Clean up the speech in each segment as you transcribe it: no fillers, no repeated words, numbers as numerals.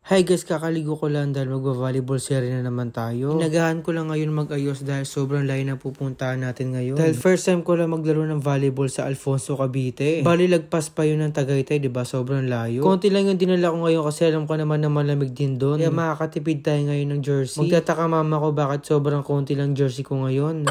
Hi guys, kakaligo ko lang dahil magva-volleyball series na naman tayo. Inagahan ko lang ngayon mag-ayos dahil sobrang layo na pupuntahan natin ngayon. Dahil first time ko lang maglaro ng volleyball sa Alfonso, Cavite. Bali lagpas pa yun ng Tagaytay, diba? Sobrang layo. Konti lang yung dinala ko ngayon kasi alam ko naman na malamig din doon. Kaya makakatipid tayo ngayon ng jersey. Magtataka mama ko bakit sobrang konti lang jersey ko ngayon.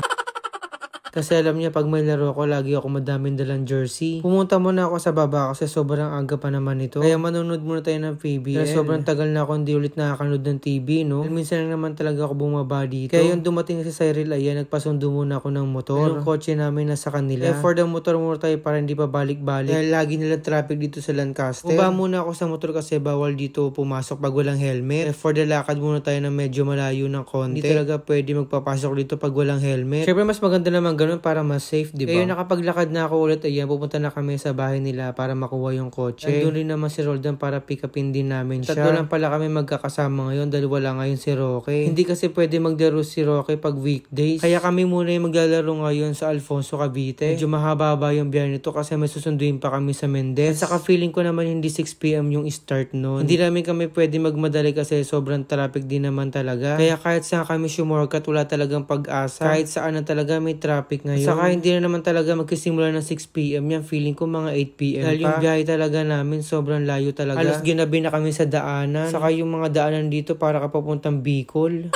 Kasi alam niya pag may laro ko, lagi ako madaming dalang jersey. Pumunta muna ako sa baba kasi sobrang aga pa naman ito. Kaya manonood muna tayo ng PBL. Kaya sobrang tagal na ako hindi ulit nakakanood ng TV, no? Minsan lang naman talaga ako bumaba dito. Kaya yung dumating si Cyril, ayan, nagpasundo muna ako ng motor. Yung kotse namin nasa kanila. Kaya for the motor muna tayo para hindi pa balik-balik. Dahil lagi nila traffic dito sa Lancaster. Uba muna ako sa motor kasi bawal dito pumasok pag walang helmet. Kaya for the lakad muna tayo ng medyo malayo ng konti. Hindi talaga pwede magpapasok dito pag walang helmet. Siyempre mas maganda naman ganun para mas safe, diba? Kaya nakapaglakad na ako ulit, ayan, pupunta na kami sa bahay nila para makuha yung kotse. Nandun rin naman si Roldan para pick upin din namin siya. Tatlo lang pala kami magkakasama ngayon dahil wala ngayon si Roque. Hindi kasi pwede maglaro si Roque pag weekdays. Kaya kami muna yung maglalaro ngayon sa Alfonso, Cavite. Medyo mahaba yung biyahe nito kasi may susunduin pa kami sa Mendez. At saka feeling ko naman hindi 6 PM yung start nun. Hindi namin kami pwede magmadali kasi sobrang traffic din naman talaga. Kaya kahit saan kami sumorkat, wala talagang pag-asa. Kahit saan na talaga may traffic ngayon. Saka hindi na naman talaga magsisimula ng 6 PM yan. Feeling ko mga 8 PM dahil yung biyahe talaga namin sobrang layo talaga. Halos ginabi na kami sa daanan. Saka yung mga daanan dito para ka papuntang Bicol.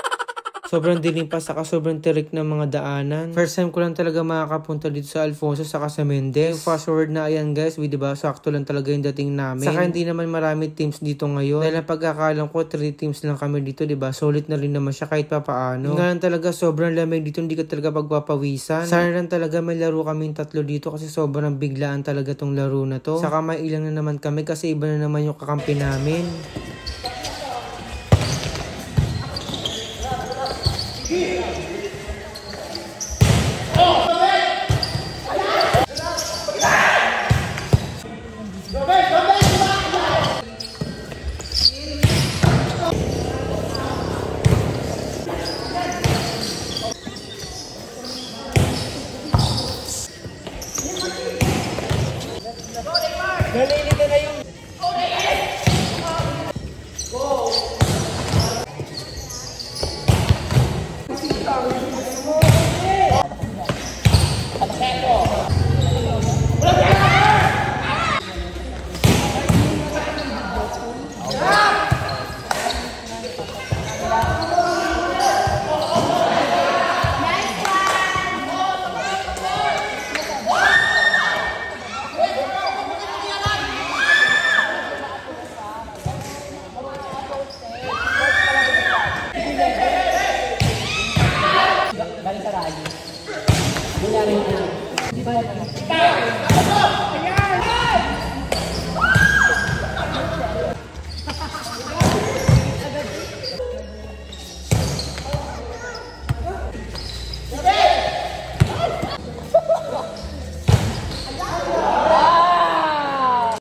Sobrang dilim pa, saka sobrang tirik ng mga daanan. First time ko lang talaga makakapunta dito sa Alfonso, saka sa Mendez. Yung fast forward na ayan guys, diba, sakto lang talaga yung dating namin. Saka hindi naman marami teams dito ngayon. Dahil ang pagkakalam ko, 3 teams lang kami dito, diba? Solid na rin naman siya kahit papaano. Nga lang talaga, sobrang lamig dito, hindi ka talaga pagpapawisan. Sana lang talaga may laro kaming 3 dito kasi sobrang biglaan talaga tong laro na to. Saka may ilang na naman kami kasi iba na naman yung kakampi namin. Nalilito na yung...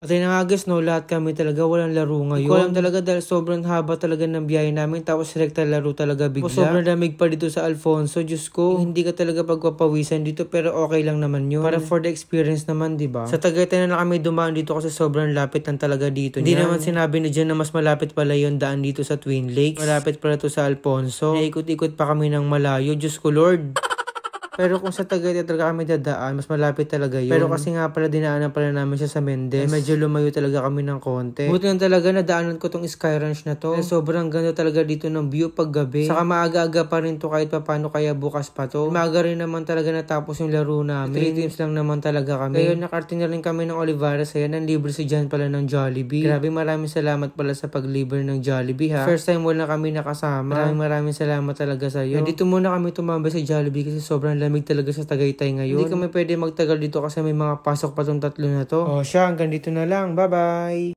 At yun nga guys, no, lahat kami talaga walang laro ngayon. Hindi ko alam talaga dahil sobrang haba talaga ng biyahe namin tapos rekta laro talaga bigla. Sobrang lamig pa dito sa Alfonso, Diyos ko. Hindi ka talaga pagpapawisan dito pero okay lang naman yun. Para for the experience naman, diba? Sa Tagaytay na kami dumaan dito kasi sobrang lapit lang talaga dito. Hindi naman sinabi na dyan na mas malapit pala yung daan dito sa Twin Lakes. Malapit pala to sa Alfonso. Naikot-ikot pa kami ng malayo, Diyos ko Lord. Pero kung sa Tagaytay talaga kami dadaan, mas malapit talaga yun. Pero kasi nga pala dinaanan pala namin siya sa Mendez. Medyo lumayo talaga kami ng konti. Buti lang talaga nadaanan ko tong Sky Ranch na to. Sobrang ganda talaga dito ng view pag gabi. Saka maaga-aga pa rin to kahit papano kaya bukas pa to. Maaga rin naman talaga natapos yung laro namin. 3 teams lang naman talaga kami. Kaya nakarte na rin kami ng Olivares. Ayan, nanlibre si Jan pala ng Jollibee. Grabe, maraming salamat pala sa paglibre ng Jollibee ha. First time wala kami nakasama. Maraming salamat talaga sa'yo. Dito muna kami tumambay sa Jollibee kasi sobrang lamig talaga sa Tagaytay ngayon. Hindi kami pwede magtagal dito kasi may mga pasok pa tong 3 na to. O siya, hanggang dito na lang. Bye-bye!